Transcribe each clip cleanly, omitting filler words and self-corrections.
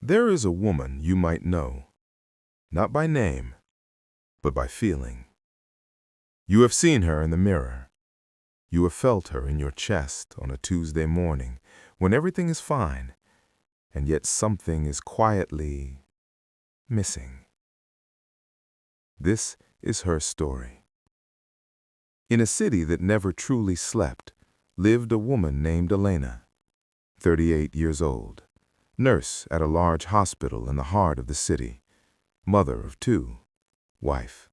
There is a woman you might know, not by name, but by feeling. You have seen her in the mirror. You have felt her in your chest on a Tuesday morning when everything is fine, and yet something is quietly missing. This is her story. In a city that never truly slept, lived a woman named Elena, 38 years old, nurse at a large hospital in the heart of the city, mother of two, wife,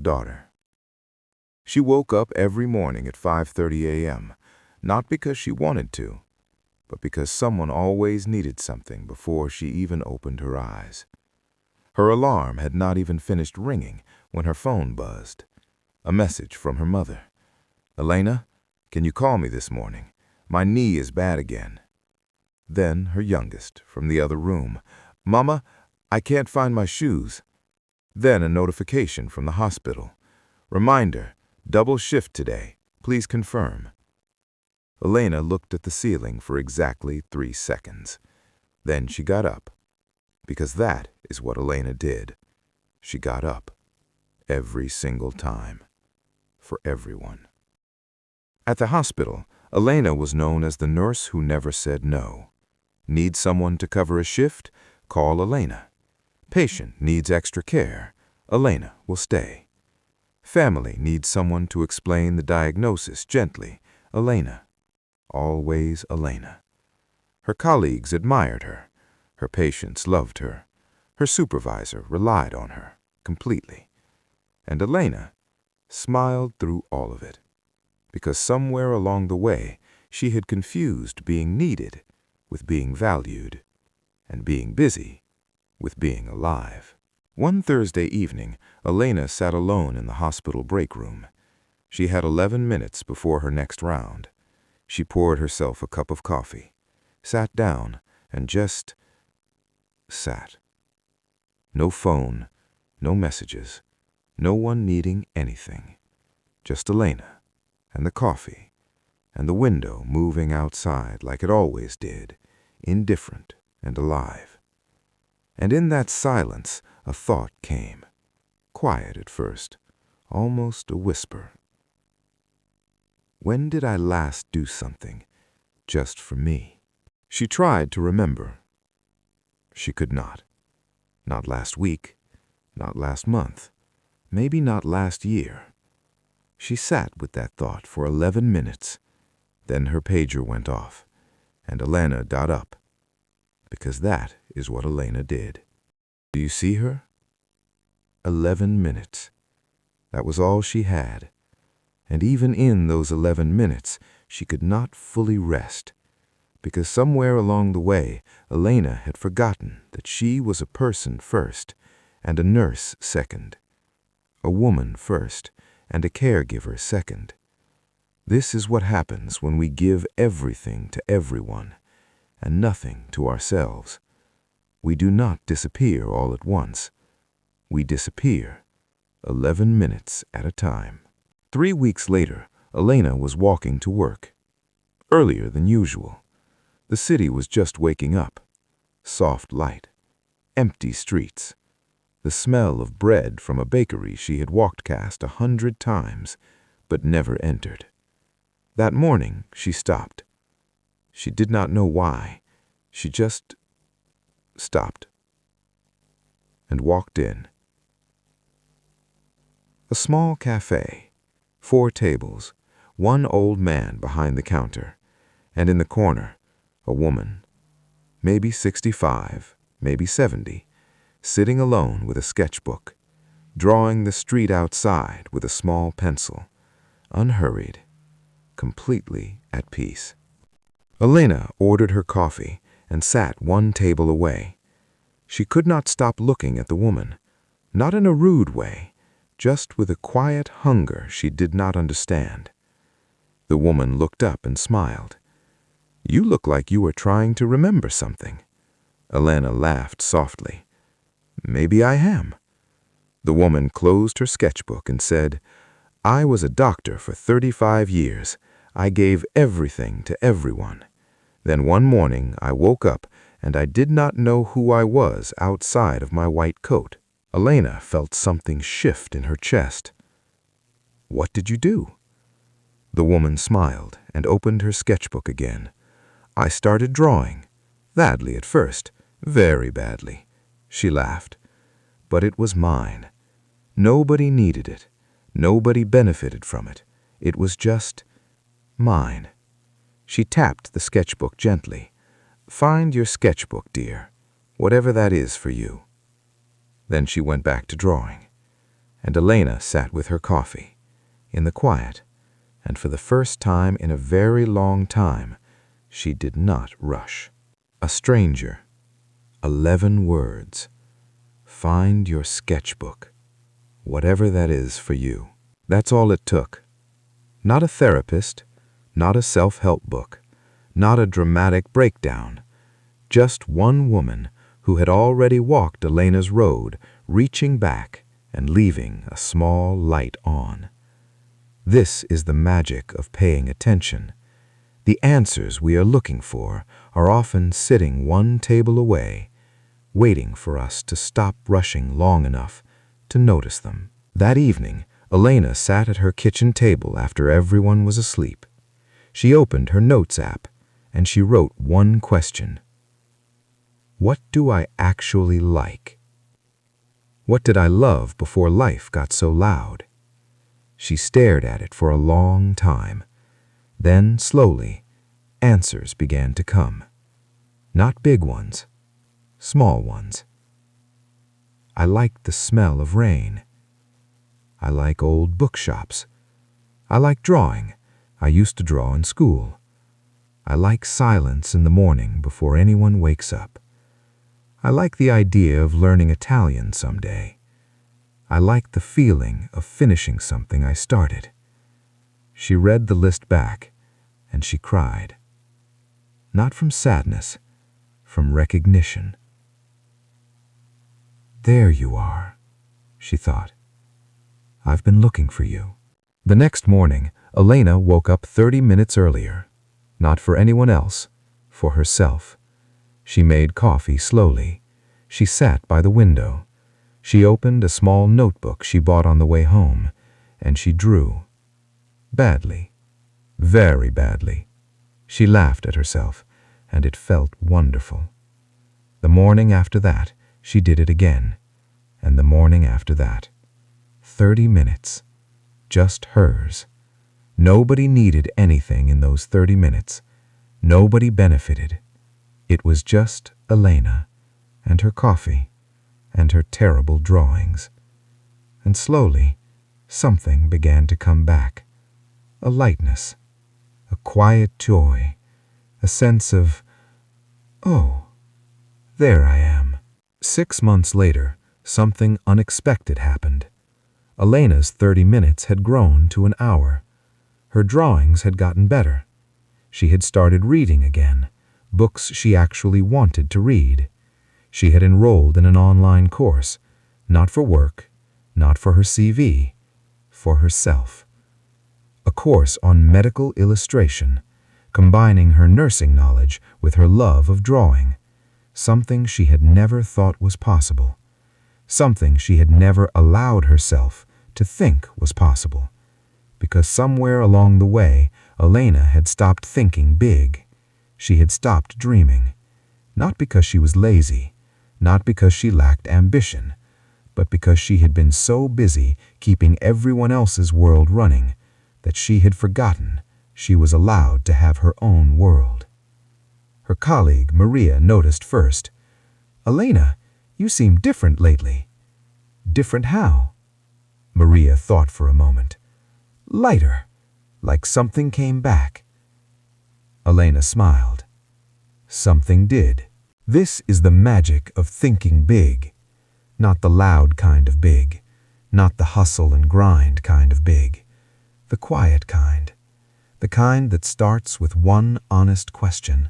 daughter. She woke up every morning at 5:30 a.m., not because she wanted to, but because someone always needed something before she even opened her eyes. Her alarm had not even finished ringing when her phone buzzed. A message from her mother. "Elena, can you call me this morning? My knee is bad again." Then her youngest from the other room. "Mama, I can't find my shoes." Then a notification from the hospital. "Reminder, double shift today. Please confirm." Elena looked at the ceiling for exactly 3 seconds. Then she got up. Because that is what Elena did. She got up. Every single time. For everyone. At the hospital, Elena was known as the nurse who never said no. Need someone to cover a shift? Call Elena. Patient needs extra care. Elena will stay. Family needs someone to explain the diagnosis gently. Elena. Always Elena. Her colleagues admired her. Her patients loved her. Her supervisor relied on her completely. And Elena smiled through all of it, because somewhere along the way she had confused being needed with being valued, and being busy with being alive. One Thursday evening, Elena sat alone in the hospital break room. She had 11 minutes before her next round. She poured herself a cup of coffee, sat down, and just sat. No phone, no messages, no one needing anything. Just Elena, and the coffee, and the window moving outside like it always did, indifferent and alive. And in that silence, a thought came, quiet at first, almost a whisper. When did I last do something just for me? She tried to remember. She could not. Not last week, not last month, maybe not last year. She sat with that thought for 11 minutes. Then her pager went off, and Elena got up, because that is what Elena did. Do you see her? 11 minutes. That was all she had. And even in those 11 minutes, she could not fully rest, because somewhere along the way, Elena had forgotten that she was a person first, and a nurse second, a woman first, and a caregiver second. This is what happens when we give everything to everyone, and nothing to ourselves. We do not disappear all at once. We disappear 11 minutes at a time. 3 weeks later, Elena was walking to work. Earlier than usual. The city was just waking up. Soft light. Empty streets. The smell of bread from a bakery she had walked past 100 times, but never entered. That morning, she stopped. She did not know why. She just stopped and walked in. A small cafe, 4 tables, one old man behind the counter, and in the corner, a woman, maybe 65, maybe 70, sitting alone with a sketchbook, drawing the street outside with a small pencil, unhurried, completely at peace. Elena ordered her coffee and sat one table away. She could not stop looking at the woman, not in a rude way, just with a quiet hunger she did not understand. The woman looked up and smiled. "You look like you are trying to remember something." Elena laughed softly. "Maybe I am." The woman closed her sketchbook and said, "I was a doctor for 35 years. I gave everything to everyone. Then one morning I woke up and I did not know who I was outside of my white coat. Elena felt something shift in her chest. "What did you do?" The woman smiled and opened her sketchbook again. "I started drawing. Badly at first, very badly." She laughed. "But it was mine. Nobody needed it. Nobody benefited from it. It was just mine." She tapped the sketchbook gently. "Find your sketchbook, dear, whatever that is for you." Then she went back to drawing, and Elena sat with her coffee, in the quiet, and for the first time in a very long time, she did not rush. A stranger. 11 words. Find your sketchbook, whatever that is for you. That's all it took. Not a therapist, not a self-help book, not a dramatic breakdown. Just one woman who had already walked Elena's road, reaching back and leaving a small light on. This is the magic of paying attention. The answers we are looking for are often sitting one table away, waiting for us to stop rushing long enough to notice them. That evening, Elena sat at her kitchen table after everyone was asleep. She opened her notes app and she wrote one question. What do I actually like? What did I love before life got so loud? She stared at it for a long time. Then, slowly, answers began to come. Not big ones, small ones. I like the smell of rain. I like old bookshops. I like drawing. I used to draw in school. I like silence in the morning before anyone wakes up. I like the idea of learning Italian someday. I like the feeling of finishing something I started. She read the list back, and she cried. Not from sadness, from recognition. There you are, she thought. I've been looking for you. The next morning, Elena woke up 30 minutes earlier. Not for anyone else, for herself. She made coffee slowly. She sat by the window. She opened a small notebook she bought on the way home, and she drew. Badly. Very badly. She laughed at herself, and it felt wonderful. The morning after that, she did it again, and the morning after that. 30 minutes. Just hers. Nobody needed anything in those 30 minutes. Nobody benefited. It was just Elena, and her coffee, and her terrible drawings. And slowly, something began to come back. A lightness, a quiet joy, a sense of, oh, there I am. 6 months later, something unexpected happened. Elena's 30 minutes had grown to an hour. Her drawings had gotten better. She had started reading again, books she actually wanted to read. She had enrolled in an online course, not for work, not for her CV, for herself. A course on medical illustration, combining her nursing knowledge with her love of drawing, something she had never thought was possible, something she had never allowed herself to think was possible, because somewhere along the way, Elena had stopped thinking big. She had stopped dreaming, not because she was lazy, not because she lacked ambition, but because she had been so busy keeping everyone else's world running that she had forgotten she was allowed to have her own world. Her colleague, Maria, noticed first. "Elena, you seem different lately." "Different how?" Maria thought for a moment. "Lighter, like something came back." Elena smiled. Something did. This is the magic of thinking big. Not the loud kind of big, not the hustle and grind kind of big. The quiet kind. The kind that starts with one honest question.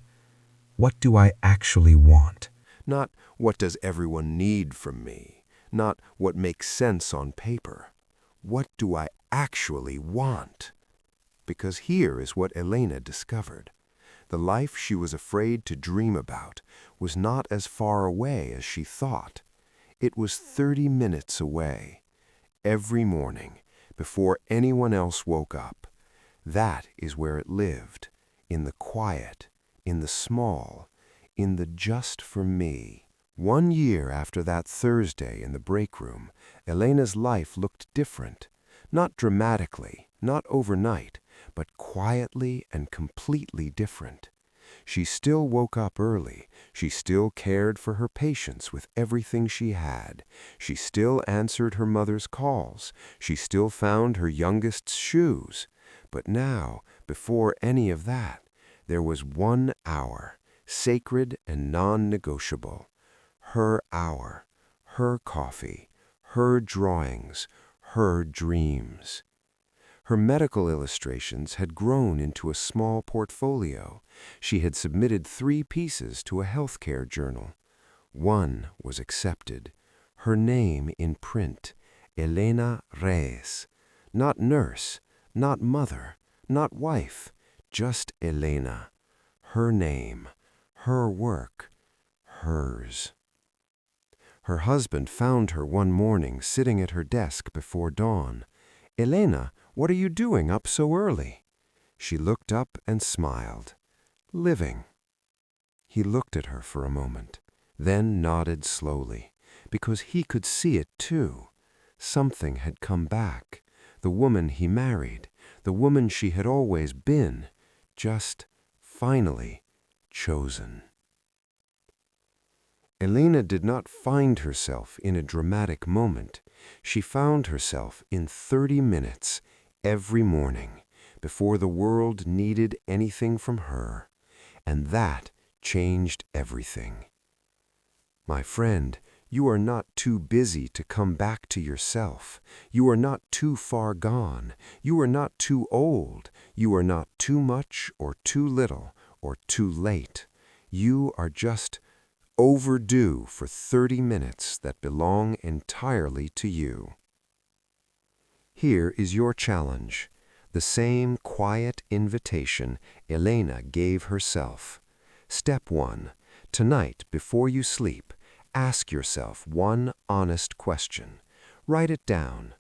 What do I actually want? Not what does everyone need from me, not what makes sense on paper. What do I actually want? Because here is what Elena discovered. The life she was afraid to dream about was not as far away as she thought. It was 30 minutes away, every morning, before anyone else woke up. That is where it lived, in the quiet, in the small, in the just for me. 1 year after that Thursday in the break room, Elena's life looked different. Not dramatically, not overnight, but quietly and completely different. She still woke up early. She still cared for her patients with everything she had. She still answered her mother's calls. She still found her youngest's shoes. But now, before any of that, there was 1 hour, sacred and non-negotiable. Her hour, her coffee, her drawings, her dreams. Her medical illustrations had grown into a small portfolio. She had submitted 3 pieces to a healthcare journal. 1 was accepted. Her name in print, Elena Reyes. Not nurse, not mother, not wife, just Elena. Her name, her work, hers. Her husband found her one morning sitting at her desk before dawn. "Elena, what are you doing up so early?" She looked up and smiled. "Living." He looked at her for a moment, then nodded slowly, because he could see it too. Something had come back. The woman he married, the woman she had always been, just, finally, chosen. Elena did not find herself in a dramatic moment. She found herself in 30 minutes, every morning, before the world needed anything from her. And that changed everything. My friend, you are not too busy to come back to yourself. You are not too far gone. You are not too old. You are not too much or too little or too late. You are just overdue for 30 minutes that belong entirely to you. Here is your challenge, the same quiet invitation Elena gave herself. Step 1. Tonight, before you sleep, ask yourself one honest question. Write it down.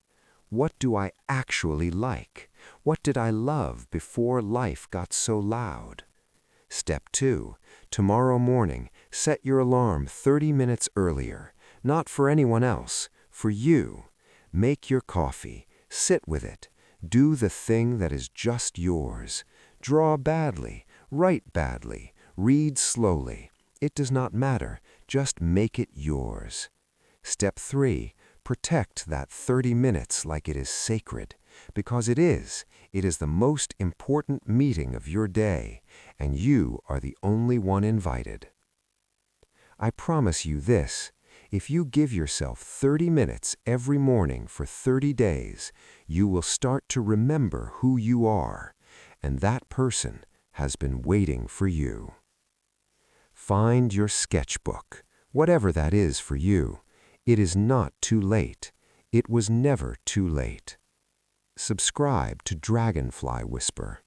What do I actually like? What did I love before life got so loud? Step 2. Tomorrow morning, set your alarm 30 minutes earlier. Not for anyone else, for you. Make your coffee. Sit with it. Do the thing that is just yours. Draw badly. Write badly. Read slowly. It does not matter. Just make it yours. Step 3. Protect that 30 minutes like it is sacred. Because it is. It is the most important meeting of your day, and you are the only one invited. I promise you this. If you give yourself 30 minutes every morning for 30 days, you will start to remember who you are, and that person has been waiting for you. Find your sketchbook, whatever that is for you. It is not too late. It was never too late. Subscribe to Dragonfly Whisper.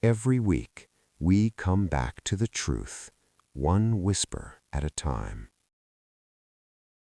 Every week, we come back to the truth, one whisper at a time.